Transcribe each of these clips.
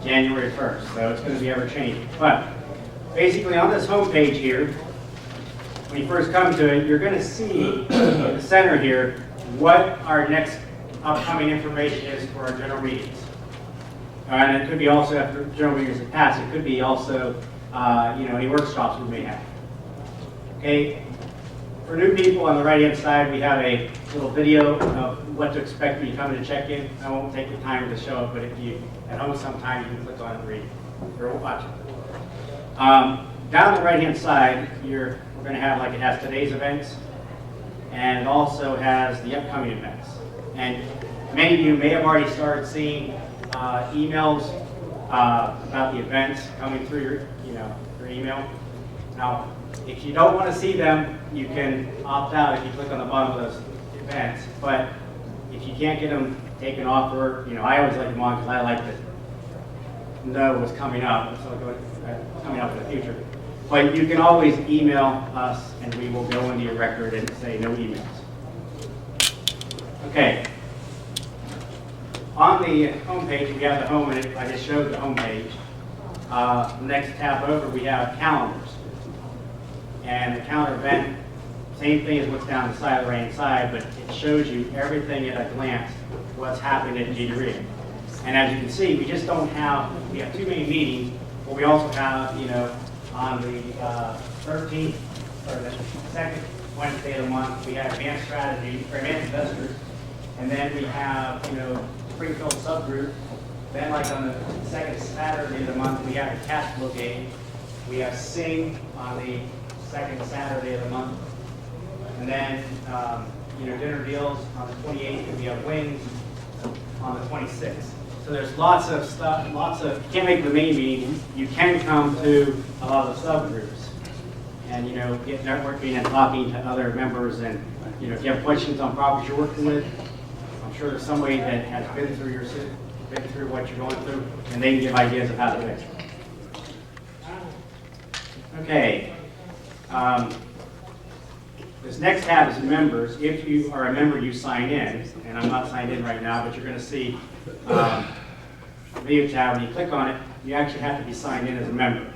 January 1st, so it's going to be ever changing. But basically on this home page here, when you first come to it, you're going to see in the center here what our next upcoming information is for our general meetings. And it could be also after general meetings have passed. It could be also any workshops we may have. Okay. For new people on the right-hand side, we have a little video of what to expect when you come to check-in. I won't take the time to show it, but if you at home sometime, you can click on it and read it, or watch it. Down the right-hand side, we're going to have, like it has today's events, and it also has the upcoming events. And many of you may have already started seeing emails about the events coming through your email. Now, if you don't want to see them, you can opt out if you click on the bottom of those events. But if you can't get them taken off, or I always like them on because I like to know what's coming up, coming up in the future. But you can always email us, and we will go into your record and say no emails. Okay. On the home page, we have the home, and I just showed the home page. Next tab over, we have calendars. And the calendar event, same thing as what's down the side of the right-hand side, but it shows you everything at a glance, what's happening at GDREIA. And as you can see, we just don't have, we have too many meetings, but we also have, on the 13th, or the second Wednesday of the month, we have advanced strategy, or advanced investors, and then we have, Springfield subgroup. Then like on the second Saturday of the month, we have a cash flow game. We have Sing on the second Saturday of the month. And then, dinner deals on the 28th, and we have wings on the 26th. So there's lots of stuff, you can't make the main meeting, you can come to a lot of the subgroups and, get networking and talking to other members. And, if you have questions on properties you're working with, I'm sure there's somebody that has been through what you're going through, and they can give ideas of how to fix it. Okay. This next tab is members. If you are a member, you sign in, and I'm not signed in right now, but you're going to see the video tab. When you click on it, you actually have to be signed in as a member.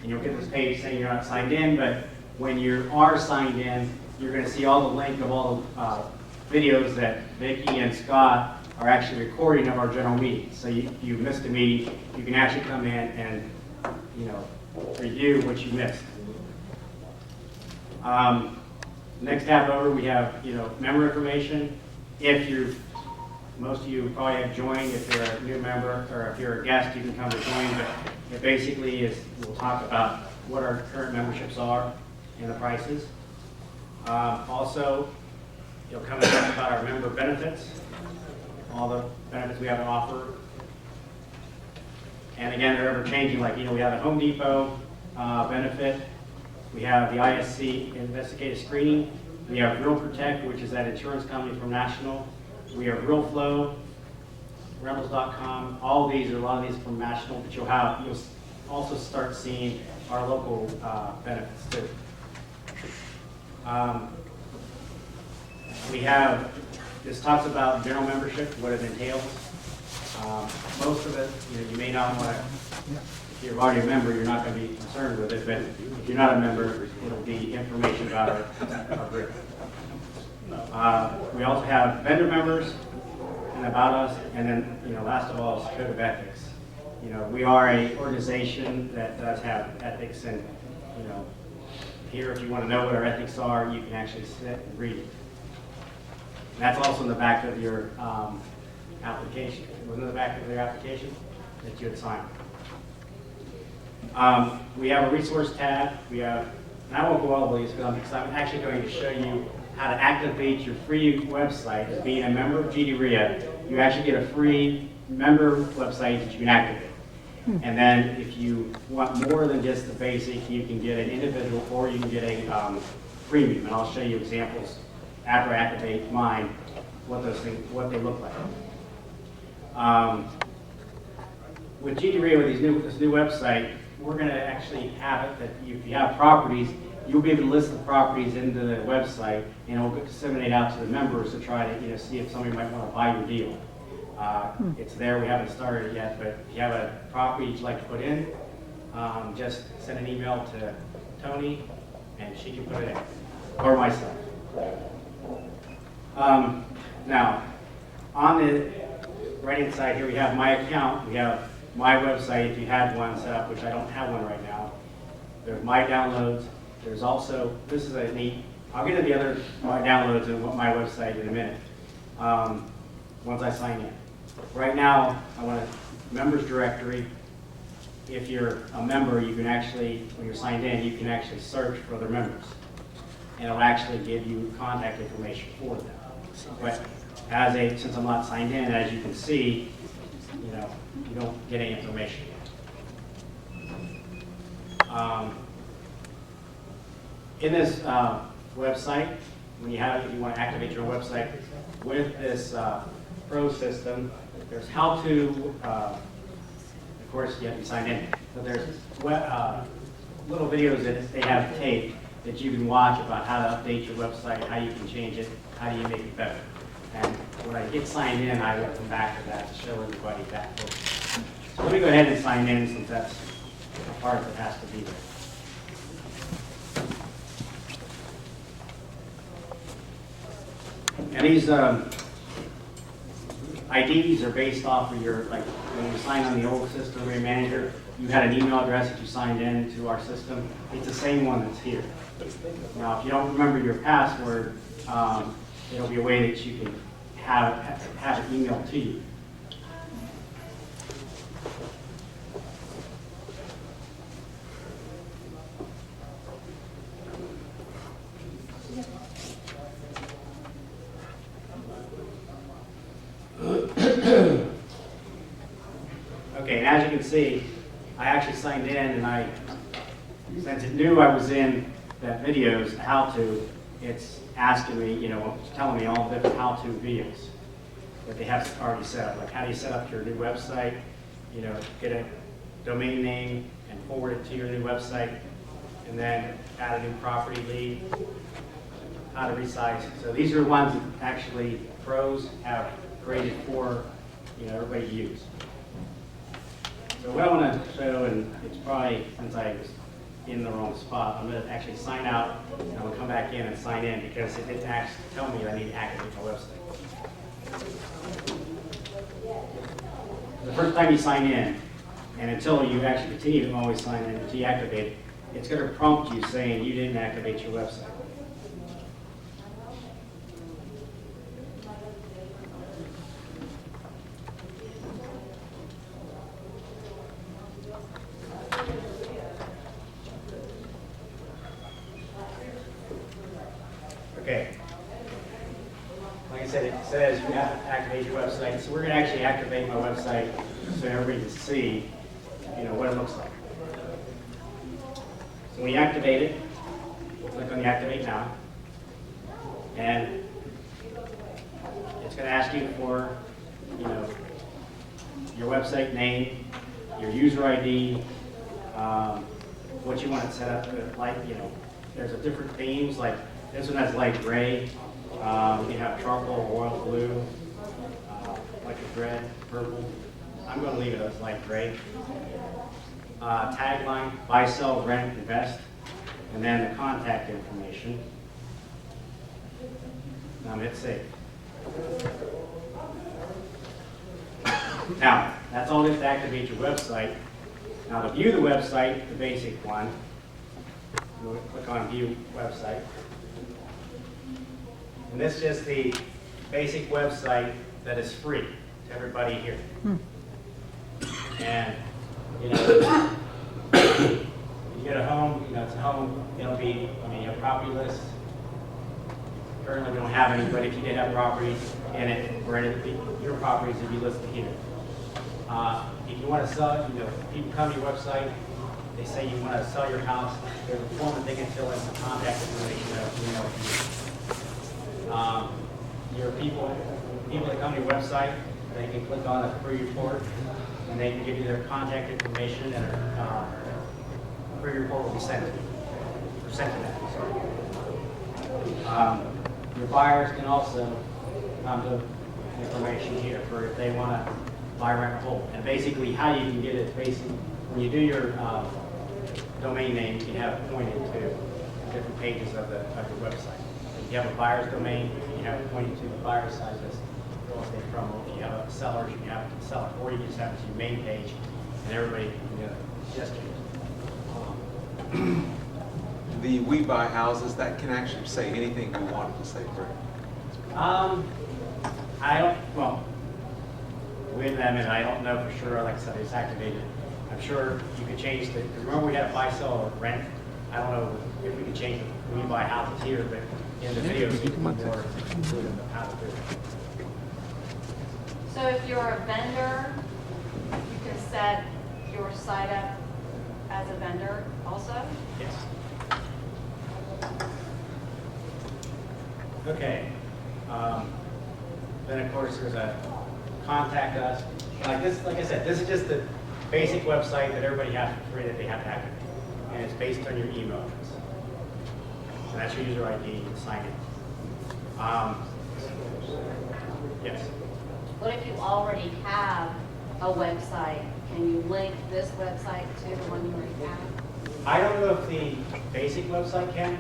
And you'll get this page saying you're not signed in, but when you are signed in, you're going to see all the link of all the videos that Vicki and Scott are actually recording of our general meetings. So you missed a meeting, you can actually come in and review what you missed. Next tab over, we have member information. Most of you probably have joined. If you're a new member or if you're a guest, you can come to join. But it basically is, we'll talk about what our current memberships are and the prices. Also, you'll come and talk about our member benefits, all the benefits we have to offer. And again, they're ever changing. Like we have a Home Depot benefit. We have the ISC investigative screening. We have Real Protect, which is that insurance company from National. We have Real Flow, Rentals.com. All of these, or a lot of these from National, but you'll also start seeing our local benefits too. This talks about general membership, what it entails. Most of it, you may not want to. If you're already a member, you're not going to be concerned with it, but if you're not a member, it'll be information about our group. We also have vendor members and about us, and then, last of all is code of ethics. We are an organization that does have ethics, and, here, if you want to know what our ethics are, you can actually sit and read it. And that's also in the back of your application. It was in the back of your application that you had signed. We have a resource tab. And I won't go all of these because I'm actually going to show you how to activate your free website. As being a member of GDREIA, you actually get a free member website that you can activate. And then if you want more than just the basic, you can get an individual or you can get a premium. And I'll show you examples after I activate mine, what they look like. With GDREIA, with this new website, we're going to actually have it that if you have properties, you'll be able to list the properties into the website, and it will disseminate out to the members to try to see if somebody might want to buy your deal. It's there, we haven't started it yet, but if you have a property you'd like to put in, just send an email to Tony and she can put it in, or myself. Now, on the right-hand side here, we have my account, we have my website, if you had one set up, which I don't have one right now. There's my downloads. There's also, this is a neat, I'll get to the other my downloads and what my website in a minute, once I sign in. Right now, I want a members directory. If you're a member, you can actually, when you're signed in, you can actually search for other members. And it'll actually give you contact information for them. But since I'm not signed in, as you can see, you don't get any information. In this website, when if you want to activate your website with this Pro system, there's how to, of course you have to sign in, but there's little videos that they have taped that you can watch about how to update your website, how you can change it, how do you make it better. And when I get signed in, I will come back to that to show everybody that. So let me go ahead and sign in since that's a part that has to be there. And these IDs are based off of your, like when you sign on the old system, your manager, you had an email address that you signed in to our system. It's the same one that's here. Now, if you don't remember your password, there'll be a way that you can have it emailed to you. Okay, and as you can see, I actually signed in, and since it knew I was in that videos, how-to, it's asking me, telling me all the different how-to videos that they have already set up. Like how do you set up your new website, get a domain name and forward it to your new website, and then add a new property lead, how to resize. So these are ones that actually pros have created for everybody to use. So what I want to show, and it's probably since I was in the wrong spot, I'm going to actually sign out, and I'm going to come back in and sign in because it didn't actually tell me I need to activate my website. The first time you sign in, and until you actually continue to always sign in until you activate it, it's going to prompt you saying you didn't activate your website. Okay. Like I said, it says you have to activate your website. So we're going to actually activate my website so everybody can see, what it looks like. So when you activate it, click on the Activate Now. And it's going to ask you for, your website name, your user ID, what you want it set up with, there's a different themes, like this one has light gray. You have charcoal, royal blue, like a red, purple. I'm going to leave it as light gray. Tagline, buy, sell, rent, invest, and then the contact information. Now hit save. Now, that's all just to activate your website. Now to view the website, the basic one, we'll click on View Website. And this is just the basic website that is free to everybody here. And, you get a home, it's a home, it'll be, you have property lists. Currently we don't have any, but if you did have properties in it, or your properties would be listed here. If you want to sell it, people come to your website, they say you want to sell your house, there's a form that they can fill in some contact information that we know your people that come to your website, they can click on a free report, and they can give you their contact information, and a free report will be sent to you, or sent to them, sorry. Your buyers can also come to information here for if they want to buy, rent, or hold. And basically how you can get it, basically, when you do your domain name, you can have it pointed to different pages of your website. If you have a buyer's domain, you can have it pointed to the buyer's side of this real estate promo. If you have a seller, you can have it to the seller, or you can just have it to your main page, and everybody can just The We Buy Houses, that can actually say anything we want it to say, correct? I don't, well, wait a minute, I don't know for sure, like I said, it's activated. I'm sure you could change the, because remember we had buy, sell, or rent? I don't know if we could change the We Buy Houses here, but in the video, you can more include how to do it. So if you're a vendor, you can set your site up as a vendor also? Yes. Okay. Then of course there's a contact us. Like this, like I said, this is just the basic website that everybody has for free that they have to activate. And it's based on your email address. So that's your user ID to sign in. Yes. What if you already have a website? Can you link this website to the one you already have? I don't know if the basic website can.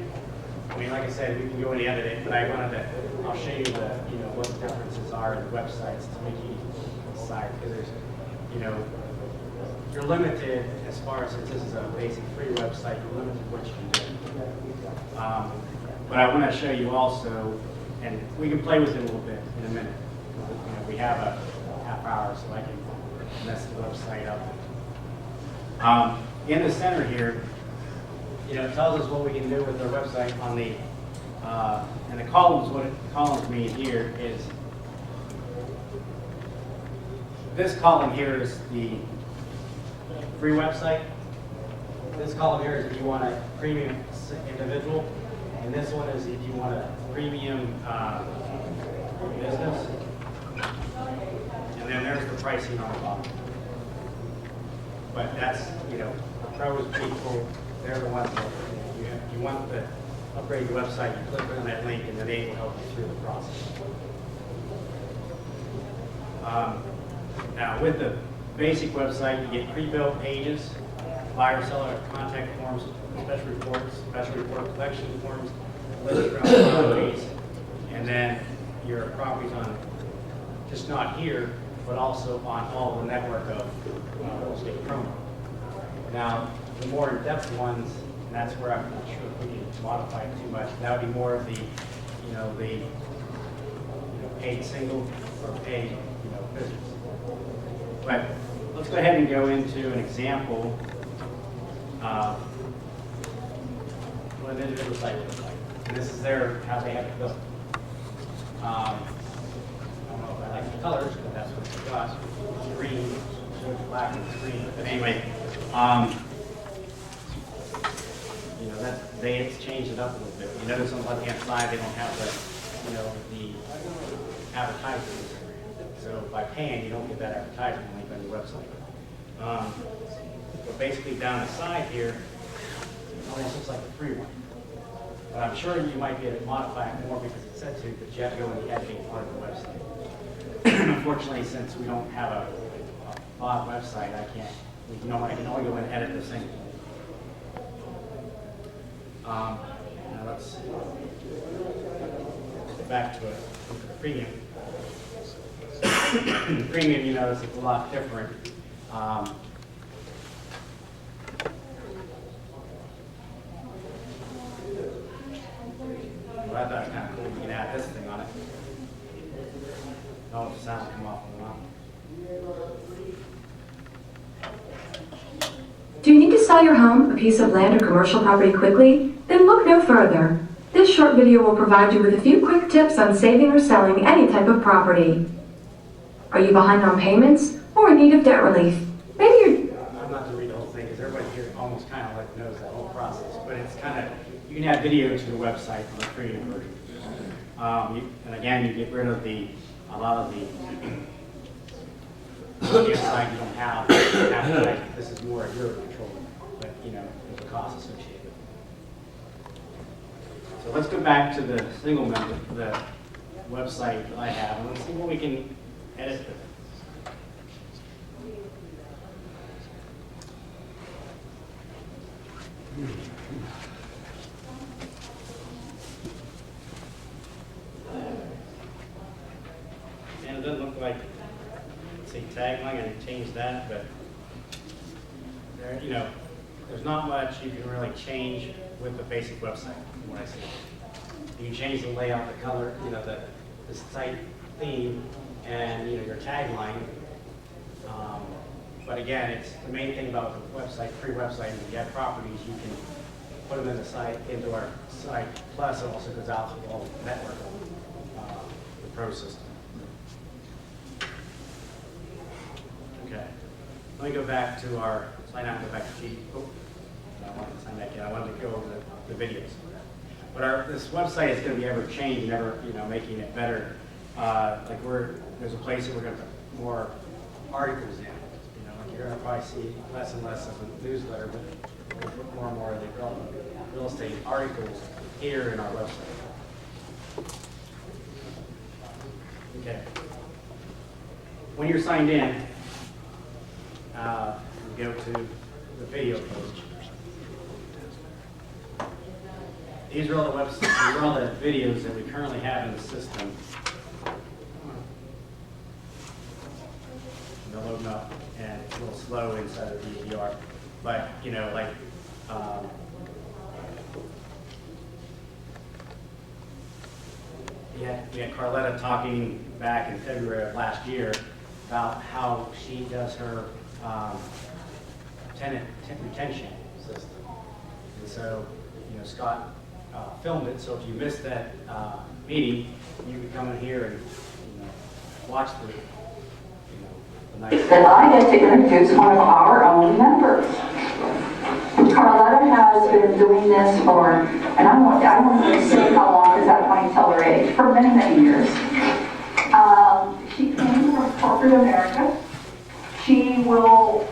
I mean, like I said, we can go and edit it, but I wanted to, I'll show you the, what the differences are in the websites to make you decide, because there's, you're limited as far as, since this is a basic free website, you're limited what you can do. But I want to show you also, and we can play with it a little bit in a minute. We have a half hour, so I can mess the website up. In the center here, it tells us what we can do with our website on the, and the columns, what columns mean here is, this column here is the free website. This column here is if you want a premium individual, and this one is if you want a premium business. And then there's the pricing on the bottom. But that's, the pros people, they're the ones that, you want to upgrade the website, you click on that link and then they will help you through the process. Now with the basic website, you get pre-built pages, buyer, seller, contact forms, special report collection forms, list around properties, and then your properties on, just not here, but also on all the network of real estate promo. Now, the more in-depth ones, and that's where I'm not sure if we need to modify it too much, that would be more of the, paid single or paid, business. But let's go ahead and go into an example of what an individual site looks like. And this is how they have it built. I don't know if I like the colors, but that's what it's got. It's green, shows black and green. But anyway, it's changed it up a little bit. You notice on the left-hand side they don't have the, the advertisements. So by paying, you don't get that advertisement link on your website. But basically down the side here, it almost looks like a free one. But I'm sure you might be able to modify it more because it said to, but you have to go in the editing part of the website. Unfortunately, since we don't have a bot website, I can't. I can only go and edit this thing. Now let's get back to a premium. Premium, it's a lot different. Well, I thought it was kind of cool. You can add this thing on it. Oh, the sound come off and on. Do you need to sell your home, a piece of land, or commercial property quickly? Then look no further. This short video will provide you with a few quick tips on saving or selling any type of property. Are you behind on payments or in need of debt relief? Maybe you're... I'm not to read the whole thing because everybody here almost kind of knows that whole process, but it's kind of, you can add video to the website on the premium version. And again, you get rid of a lot of the inside you don't have. This is more at your control, but there's a cost associated with it. So let's go back to the single member, the website that I have, and let's see what we can edit with it. And it doesn't look like, let's see, tagline, I changed that, but there, you know, there's not much you can really change with the basic website, from what I see. You can change the layout, the color, you know, the site theme, and, you know, your tagline. But again, it's the main thing about the website, free website, is if you have properties, you can put them in the site, into our site, plus it also goes out to the whole network of the pro system. Okay, let me go back to our, sign out and go back to G. Oh, I wanted to sign back in. I wanted to go over the videos. But this website is going to be ever changing, ever, you know, making it better. Like there's a place that we're going to put more articles in. You know, like you're going to probably see less and less of a newsletter, but we're going to put more and more of the real estate articles here in our website. Okay. When you're signed in, you go to the video page. These are all the websites, these are all the videos that we currently have in the system. They'll load them up, and it's a little slow inside of the DVR. But, you know, like, we had Carletta talking back in February of last year about how she does her tenant retention system. And so, you know, Scott filmed it, so if you missed that meeting, you could come in here and, you know, watch the nice. That I get to introduce one of our own members. Carletta has been doing this for, and I won't say how long because I don't want to tell her age, for many, many years. She came from corporate America. She will.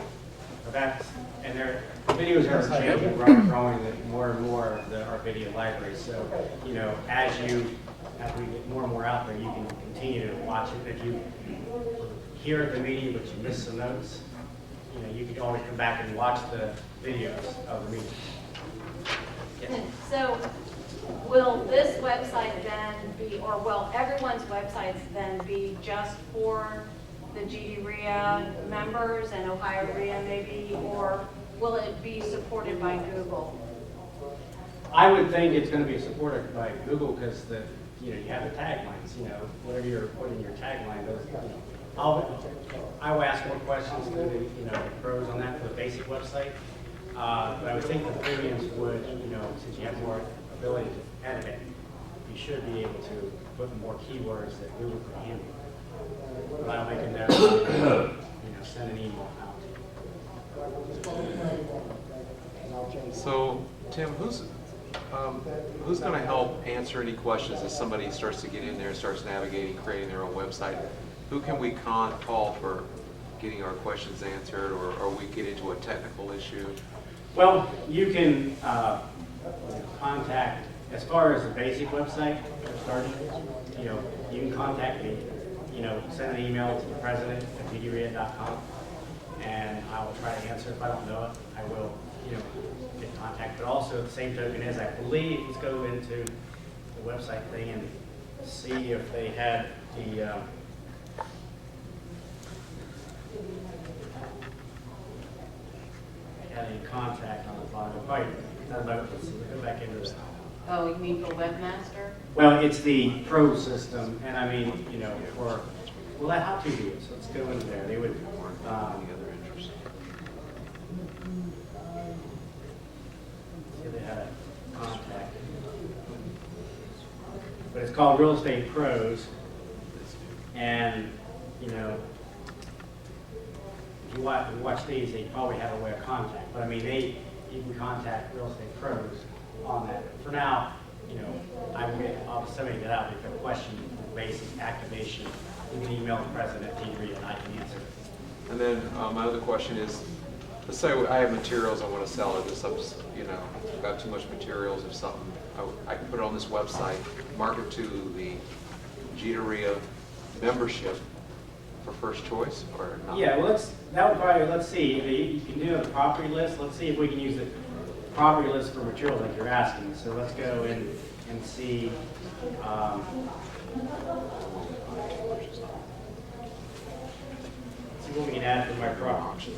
And their videos are changing, growing more and more of our video library. So, you know, as we get more and more out there, you can continue to watch it. If you hear at the meeting but you miss some notes, you know, you can always come back and watch the videos of the meeting. Yes. So will this website then be, or will everyone's websites then be just for the GDREIA members and Ohio REIA maybe, or will it be supported by Google? I would think it's going to be supported by Google because you have the taglines. You know, whatever you're putting in your tagline, those. You know, I will ask more questions to the pros on that for the basic website. But I would think the premiums would, you know, since you have more ability to edit it, you should be able to put more keywords that Google can handle. But I'll make a note, send an email out. So, Tim, who's going to help answer any questions as somebody starts to get in there and starts navigating, creating their own website? Who can we call for getting our questions answered, or we get into a technical issue? Well, you can contact, as far as the basic website starting, you can contact me, send an email to the president at GDREIA.com, and I will try to answer. If I don't know it, I will, get contact. But also, the same token is, I believe, let's go into the website thing and see if they had the any contact on the bottom. Let's see, go back into this. Oh, you mean for webmaster? Well, it's the pro system, and I mean, how to do it. So let's go into there. They would. Any other interest? See, they had a contact, but it's called Real Estate Pros, and if you watch these, they probably have a way of contact. But I mean, you can contact Real Estate Pros on that. For now, I'll disseminate that out. If you have a question, basic activation, you can email the president, GDREIA, and I can answer it. And then my other question is, let's say I have materials I want to sell, or this, I've got too much materials or something. I can put it on this website, market to the GDREIA membership for first choice or not? Yeah, well, that would probably, let's see, you can do a property list. Let's see if we can use the property list for materials like you're asking. So let's go in and see. See what we can add for my property.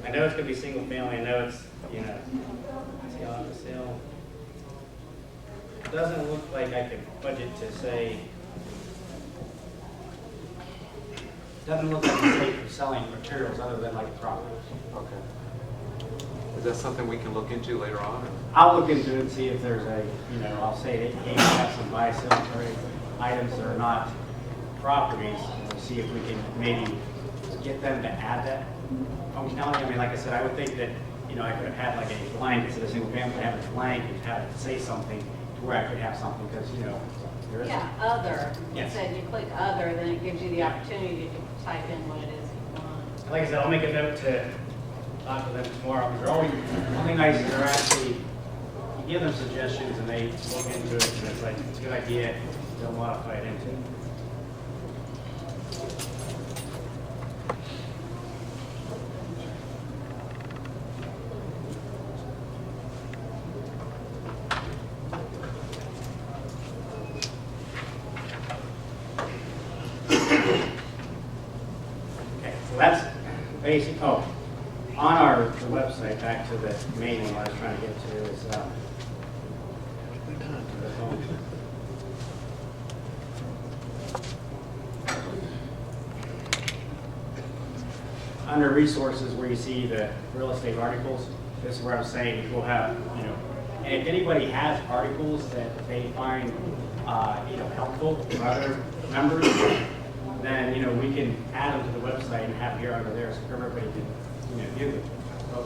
I know it's going to be single family. I know it's, see how the sale. Doesn't look like I can budget to say. Doesn't look like it's safe for selling materials other than like property. Okay. Is that something we can look into later on? I'll look into it and see if there's a, I'll say that you have some buy, sell, trade items that are not properties, and see if we can maybe get them to add that functionality. I mean, like I said, I would think that, I could have had like a blank instead of single family, have a blank and have it say something to where I could have something, because, there is. Yeah, other. Yes. Instead you click other, then it gives you the opportunity to type in what it is you want. Like I said, I'll make a note to talk to them tomorrow, because they're always, one thing nice is they're actually, you give them suggestions and they look into it, and it's like, it's a good idea, they'll modify it into it. Okay, so that's basic, on the website, back to the main one I was trying to get to is, under resources where you see the real estate articles, this is where I'm saying we'll have, and if anybody has articles that they find, helpful for other members, then, we can add them to the website and have here under there so everybody can, view them. So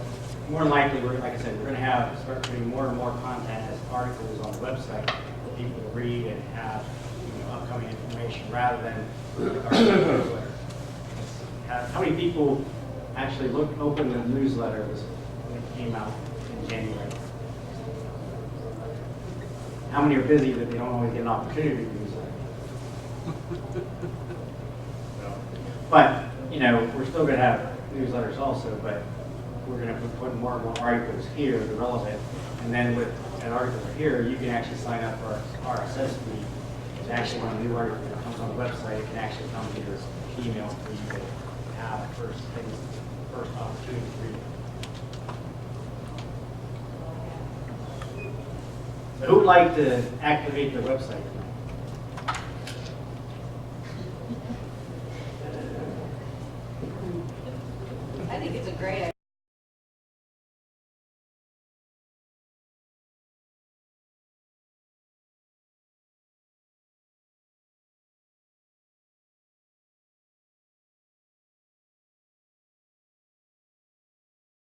more than likely, like I said, we're going to start putting more and more content as articles on the website for people to read and have, upcoming information rather than our newsletter. How many people actually opened the newsletter when it came out in January? How many are busy that they don't always get an opportunity to read the newsletter? But, we're still going to have newsletters also, but we're going to put more and more articles here that are relevant. And then with an article here, you can actually sign up for our RSS feed. It's actually when a new article comes on the website, it can actually come to your email for you to have first opportunity to read it. So who would like to activate the website? I think it's a great idea.